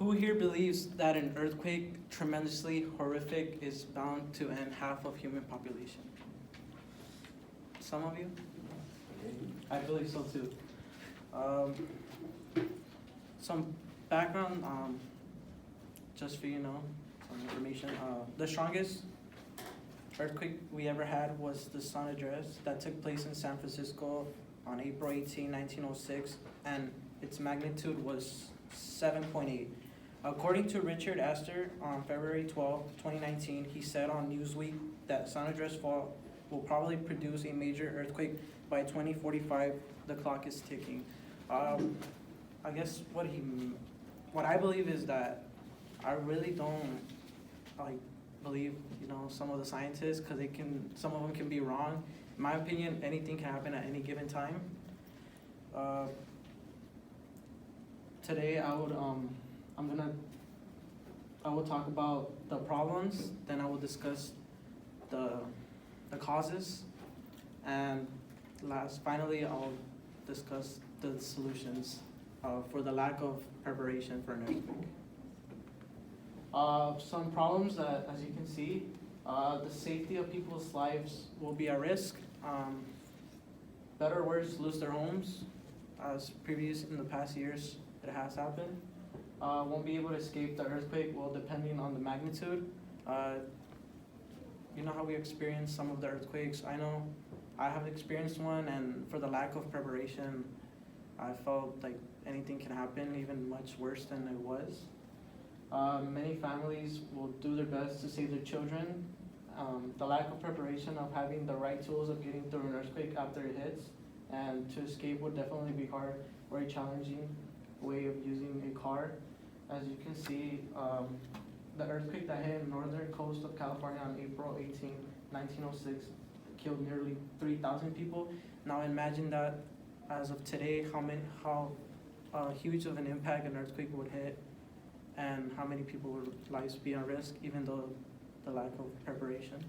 Who here believes that an earthquake tremendously horrific is bound to end half of human population? Some of you? I believe so too. Some background, just for you know, some information. The strongest earthquake we ever had was the San Andreas that took place in San Francisco on April 18, 1906, and its magnitude was 7.8. According to Richard Astor, on February 12, 2019, he said on Newsweek that San Andreas Fault will probably produce a major earthquake by 2045. The clock is ticking. I guess what I believe is that I really don't believe some of the scientists, because some of them can be wrong. In my opinion, anything can happen at any given time. Today I will talk about the problems, then I will discuss the causes, and finally I'll discuss the solutions for the lack of preparation for an earthquake. Some problems that, as you can see, the safety of people's lives will be at risk. Better or worse, lose their homes, as previous in the past years it has happened. Won't be able to escape the earthquake, well, depending on the magnitude. You know how we experience some of the earthquakes. I know I have experienced one, and for the lack of preparation, I felt like anything can happen, even much worse than it was. Many families will do their best to save their children. The lack of preparation of having the right tools of getting through an earthquake after it hits and to escape would definitely be hard, very challenging way of using a car. As you can see, the earthquake that hit the northern coast of California on April 18, 1906 killed nearly 3,000 people. Now imagine that as of today, how huge of an impact an earthquake would hit, and how many people's lives be at risk, even though the lack of preparation.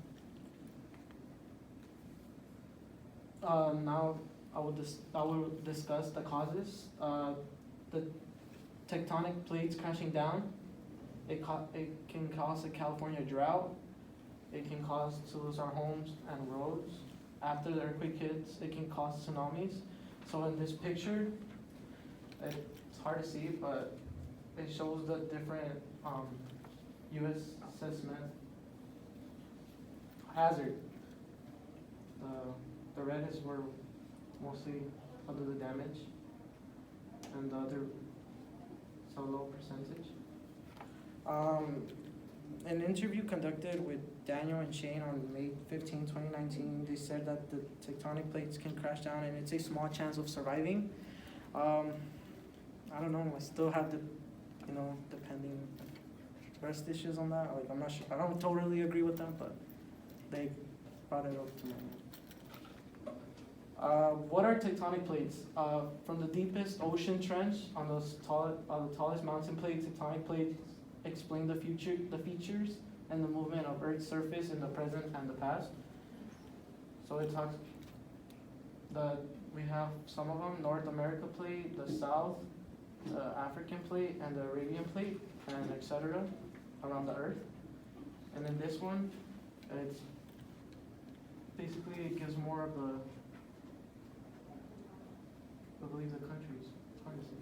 Now I will discuss the causes. The tectonic plates crashing down. It can cause a California drought. It can cause to lose our homes and roads. After the earthquake hits, it can cause tsunamis. So in this picture, it's hard to see, but it shows the different U.S. assessment hazard. The red is where mostly of the damage, and the other is a low percentage. An interview conducted with Daniel and Shane on May 15, 2019, they said that the tectonic plates can crash down and it's a small chance of surviving. I don't know, I still have the, depending trust issues on that. I'm not sure, I don't totally agree with them, but they brought it up to my mind. What are tectonic plates? From the deepest ocean trench on the tallest mountain plate, tectonic plates explain the features and the movement of Earth's surface in the present and the past. So it talks we have some of them: North America plate, the South, the African plate, and the Arabian plate, and etc. around the Earth. And then this one, it's basically, it gives more of the, I believe, the countries. It's hard to see.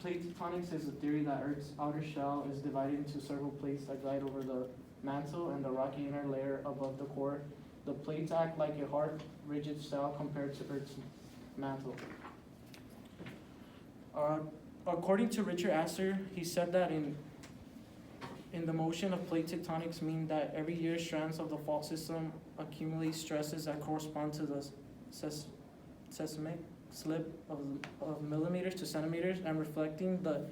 Plate tectonics is a theory that Earth's outer shell is divided into several plates that glide over the mantle and the rocky inner layer above the core. The plates act like a hard, rigid shell compared to Earth's mantle. According to Richard Astor, he said that in the motion of plate tectonics mean that every year strands of the fault system accumulate stresses that correspond to the seismic slip of millimeters to centimeters, and reflecting the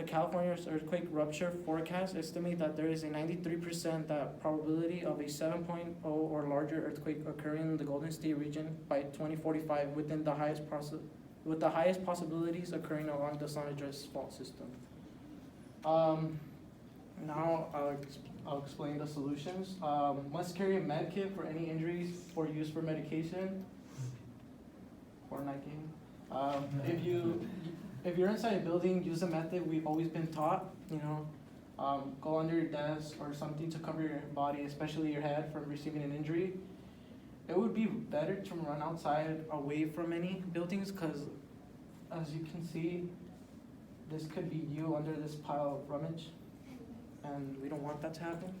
California's earthquake rupture forecast estimate that there is a 93% probability of a 7.0 or larger earthquake occurring in the Golden State region by 2045, with the highest possibilities occurring along the San Andreas fault system. Now I'll explain the solutions. Must carry a med kit for any injuries for use for medication. Fortnite game. if you're inside a building, use the method we've always been taught, go under your desk or something to cover your body, especially your head, from receiving an injury. It would be better to run outside away from any buildings, because as you can see, this could be you under this pile of rummage, and we don't want that to happen.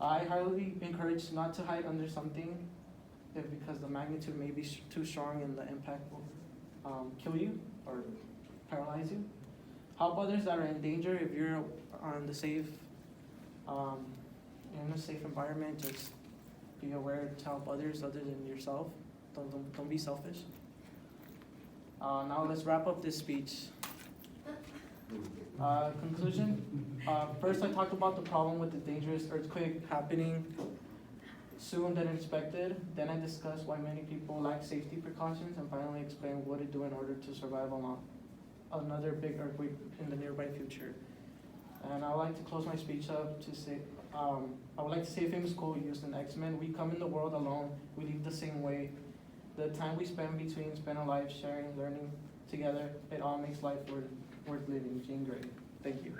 I highly encourage not to hide under something because the magnitude may be too strong and the impact will kill you or paralyze you. Help others that are in danger. If you're on the safe, in a safe environment, just be aware to help others other than yourself. Don't be selfish. Now let's wrap up this speech. Conclusion. First, I talked about the problem with the dangerous earthquake happening soon than expected. Then I discussed why many people lack safety precautions, and finally explained what to do in order to survive another big earthquake in the nearby future. And I would like to close my speech up to say, I would like to say a famous quote used in X-Men: "We come in the world alone, we leave the same way. The time we spend our lives sharing, learning together, it all makes life worth living." Jean Grey. Thank you.